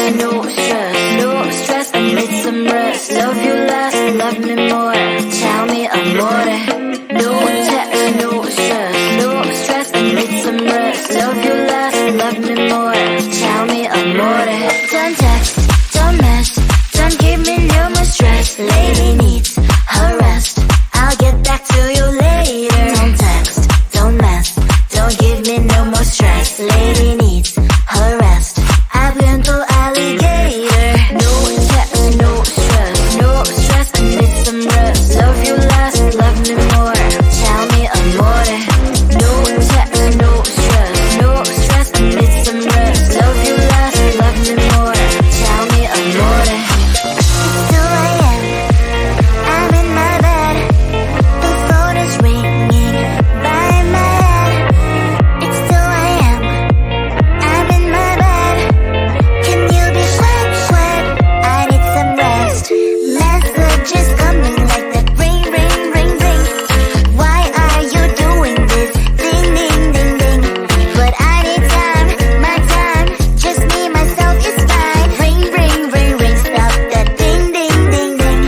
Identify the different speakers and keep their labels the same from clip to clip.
Speaker 1: text, no stress, no stress, I need some rest. Love you less, love me more, tell me amore. No text, no stress, no stress, I need some rest. Love you less, love me more, tell me amore. Don't text, don't mess, don't give me no more stress. Lady needs her rest, I'll get back to you later. Don't text, don't mess, don't give me no more stress. Lady needs her rest, I've been to alligator. No text, no stress, no stress, I need some rest. Love you less, love me more, tell me amore. No text, no stress, no stress, I need some rest. Love you less, love me more, tell me amore. It's 2 a.m., I'm in my bed, the phone is ringing by my head. It's 2 a.m., I'm in my bed, can you be sweat? I need some rest. Messages coming like that, ring, ring, ring, ring. Why are you doing this? Ding, ding, ding, ding. But I need time, my time, just me, myself is fine. Ring, ring, ring, ring, stop that ding, ding, ding, ding.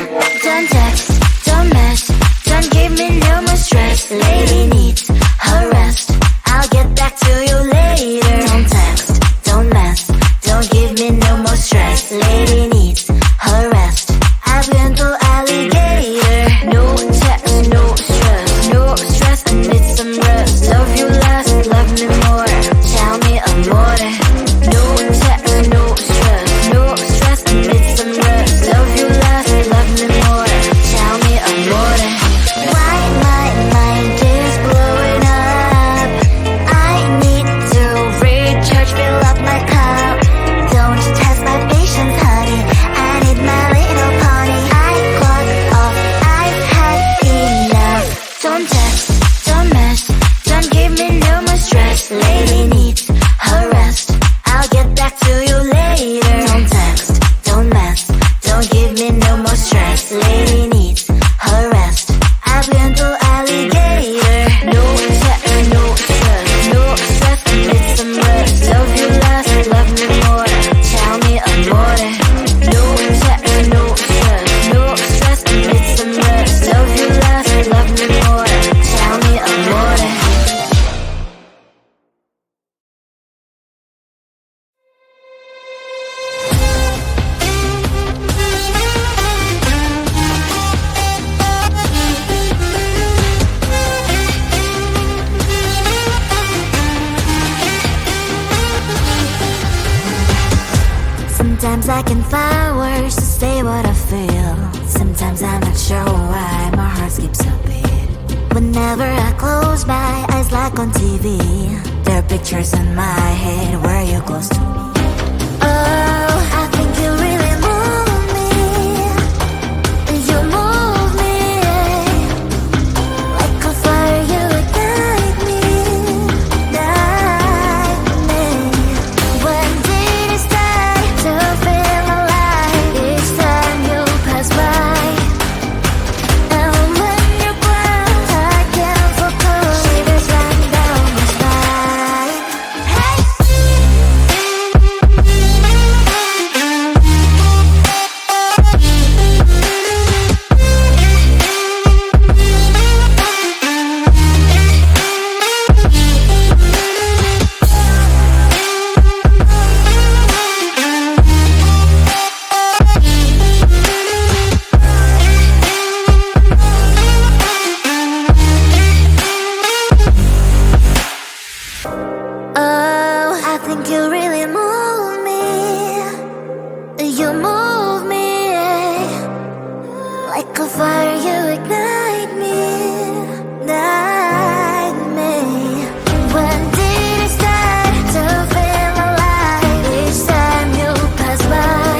Speaker 1: Don't text, don't mess, don't give me no more stress. Lady needs her rest, I'll get back to you later. Don't text, don't mess, don't give me no more stress. Lady needs her rest, I've been to alligator. No text, no stress, no stress, I need some rest. Love you less, love me more, tell me amore. No text, no stress, no stress, I need some rest. Love you less, love me more, tell me amore. Why my mind is blowing up? I need to recharge, fill up my cup. Don't test my patience, honey, I need my little pony. I clock off, I've had enough. Don't text, don't mess, don't give me no more stress. Lady needs her rest, I'll get back to you later. Don't text, don't mess, don't give me no more stress. Lady needs her rest, I've been to alligator. No text, no stress, no stress, I need some rest. Love you less, love me more, tell me amore. No text, no stress, no stress, I need some rest. Love you less, love me more, tell me amore. Sometimes I can find words to say what I feel. Sometimes I'm not sure why my heart skips a beat. Whenever I close my eyes like on TV, there are pictures in my head where you're close to me. Oh, I think you really move me. You move me like a fire, you ignite me, ignite me. When did it start to feel alive? Each time you pass by, and when you glance, I can't focus. Shivers run down my spine. Hey. Oh, I think you really move me. You move me like a fire, you ignite me, ignite me. When did it start to feel alive? Each time you pass by,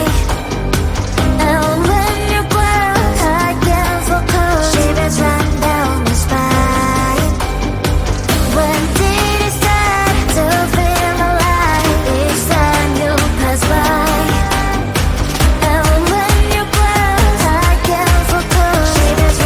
Speaker 1: and when you glance, I can't focus. Shivers run down my spine. When did it start to feel alive? Each time you pass by, and when you glance, I can't focus. Shivers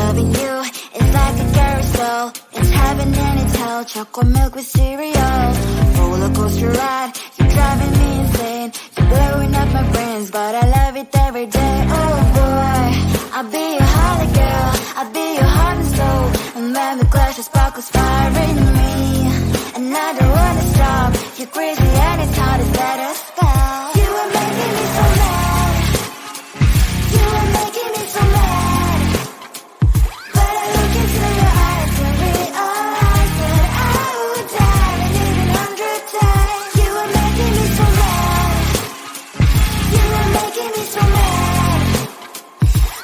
Speaker 1: Loving you is like a carousel. It's heaven and it's hell. Chocolate milk with cereal. Roller coaster ride. You're driving me insane. You're blowing up my brains, but I love it every day. Oh boy, I'll be your holly girl. I'll be your heart and soul. And when the clash of sparkles fire in me, and I don't wanna stop. You're crazy and it's hard as let us spell. You are making me so mad. You are making me so mad. But I look into your eyes and realize that I would die and even 100 times. You are making me so mad. You are making me so mad.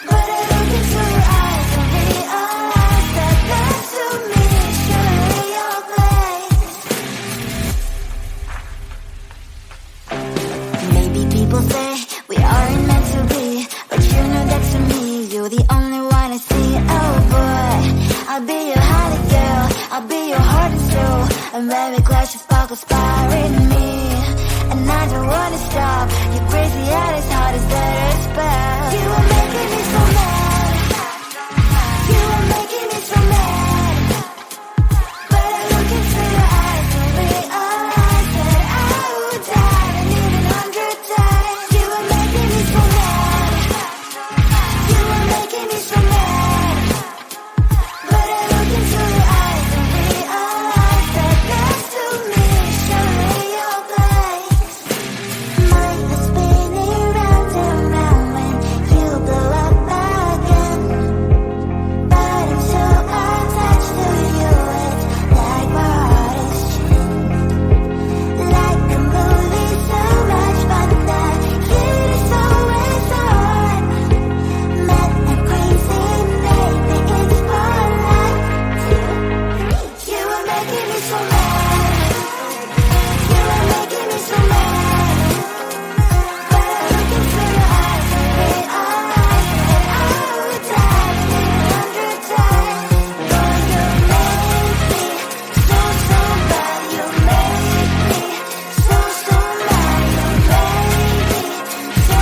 Speaker 1: But I look into your eyes and realize that that's to me surely your place. Maybe people say we aren't meant to be, but you know that to me you're the only one I see. Oh boy, I'll be your holly girl. I'll be your heart and soul. And when we clash, the sparkles fire in me, and I don't wanna stop. You're crazy and as hard as that is spell. You are making me so mad. You are making me so mad. But I look into your eyes and realize that I would die and even 100 times. You are making me so mad. You are making me so mad. But I look into your eyes and realize that that's to me surely your place. Mind is spinning round and round when you blow up again. But I'm so attached to you, it's like my heart is chained. Like a movie, so much fun that kid is always on. Mad and crazy, baby, it's fun like you are making me so mad. You are making me so mad. But I look into your eyes and realize that I would die even 100 times. Boy, you make me so, so bad. You make me so, so mad. You make me so, so mad. So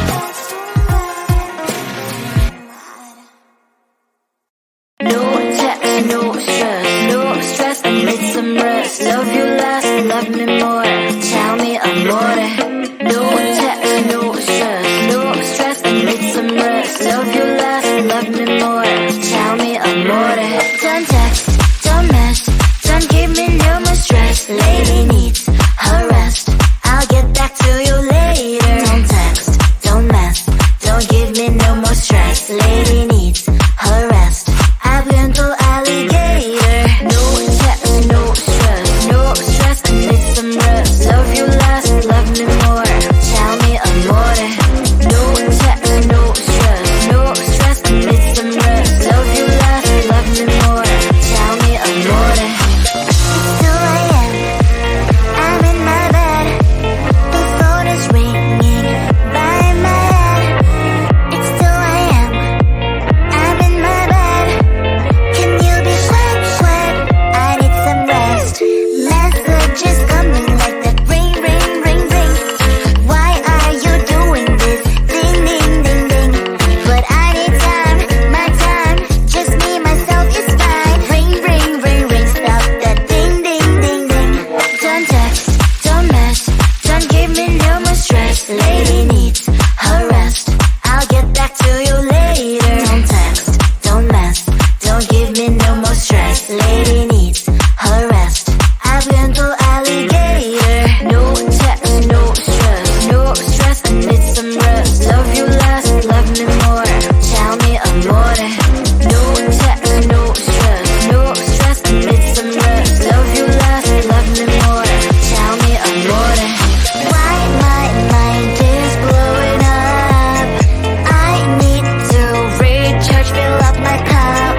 Speaker 1: bad, so mad. No text, no stress, I need some rest. Love you less, love me more. Tell me amore. No text, no stress, I need some rest. Love you less, love me more. Tell me amore. Don't text, don't mess, don't give me no more stress. Lady needs her rest. I'll get back to you later. Don't text, don't mess, don't give me no more stress. Lady needs her rest. I've been to alligator. No text, no stress, I need some rest. Love you less, love me more. Tell me amore. No text, no stress, I need some rest. Love you less, love me more. Tell me amore. It's 2 a.m. I'm in my bed. The phone is ringing by my head. It's 2 a.m. I'm in my bed. Can you be quiet? I need some rest. Messages coming like that ring, ring, ring, ring. Why are you doing this? Ding, ding, ding, ding. But I need time, my time. Just me, myself is fine. Ring, ring, ring, ring. Stop that ding, ding, ding, ding. Don't text, don't mess, don't give me no more stress. Lady needs her rest. I'll get back to you later. Don't text, don't mess, don't give me no more stress. Lady needs her rest. I've been to alligator. No text, no stress, I need some rest. Love you less, love me more. Tell me amore. No text, no stress, I need some rest. Love you less, love me more. Tell me amore. Why my mind is blowing up? I need to recharge, fill up my cup.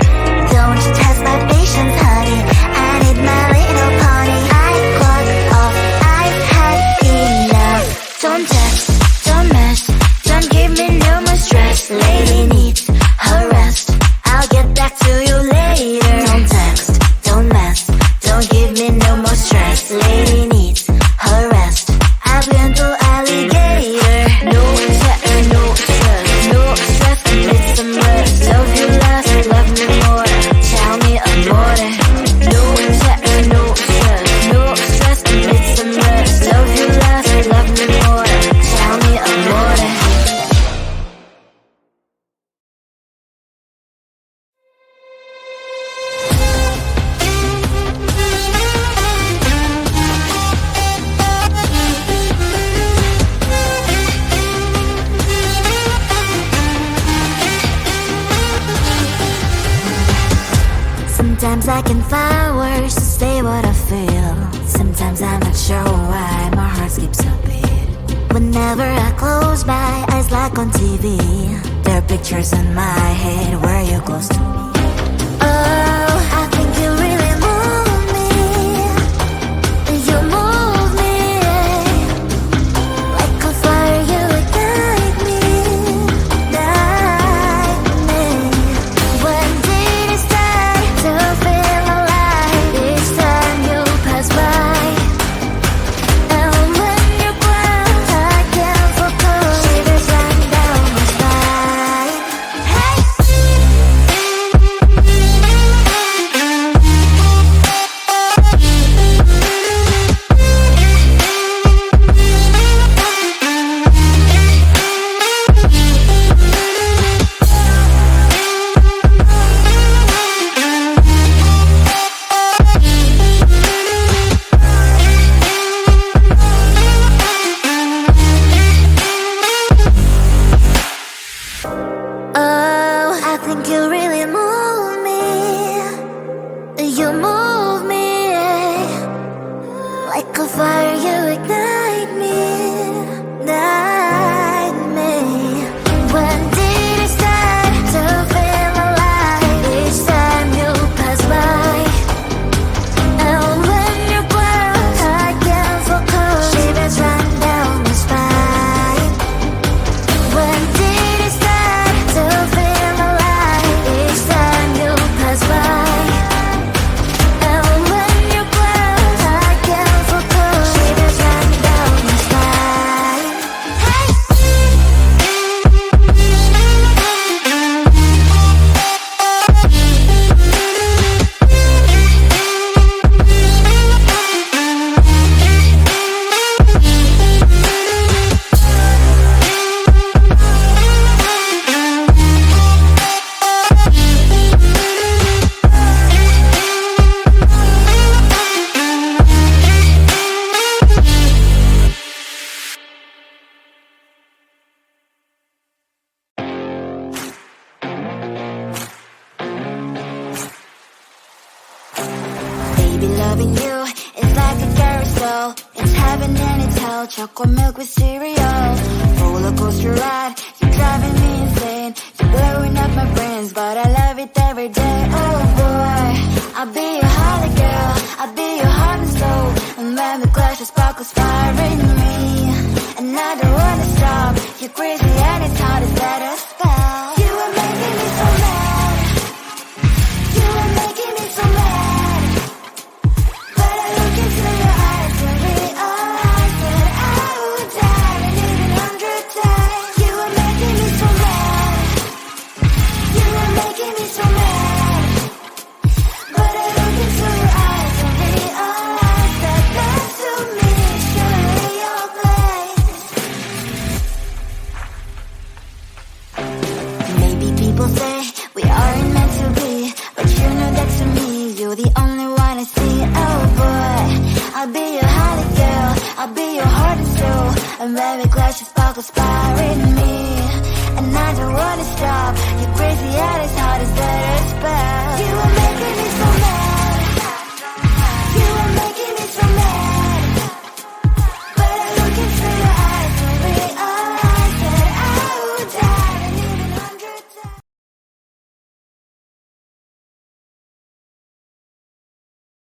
Speaker 1: Don't test my patience, honey. I need my little pony. I clock off, I've had enough. Don't text, don't mess, don't give me no more stress. Lady needs her rest. I'll get back to you later. Don't text, don't mess, don't give me no more stress. Lady needs her rest. I've been to alligator. No text, no stress, I need some I can find words to say what I feel. Sometimes I'm not sure why my heart skips a beat. Whenever I close my eyes like on TV, there are pictures in my head where you're close to me. Oh, I think you really move me. You move me like a fire, you ignite me, ignite me. When did it start to feel alive? Each time you pass by, and when you ground, I can't focus. Shivers run down my spine. Hey. Oh, I think you really move me. You move me like a fire, you ignite me, ignite me. When did it start to feel alive? Each time you pass by, and when you ground, I can't focus. Shivers run down my spine. When did it start to feel alive? Each time you pass by, and when you ground, I can't focus. Shivers run down my spine. Hey. Baby, loving you is like a carousel. It's heaven and it's hell. Chocolate milk with cereal. Roller coaster ride. You're driving me insane. You're blowing up my brains, but I love it every day. Oh boy, I'll be your holly girl. I'll be your heart and soul. And when the clash, the sparkles fire in me, and I don't wanna stop. You're crazy and it's hard to set a spell. You are making me so mad. You are making me so mad. But I look into your eyes and realize that I would die and even 100 times. You are making me so mad. You are making me so mad. But I look into your eyes and realize that that to me is surely your place. Maybe people say we aren't meant to be, but you know that to me, you're the only one I see. Oh boy, I'll be your holly girl. I'll be your heart and soul. And when we clash, the sparkles fire in me, and I don't wanna stop. You're crazy and it's hard to set a spell. You are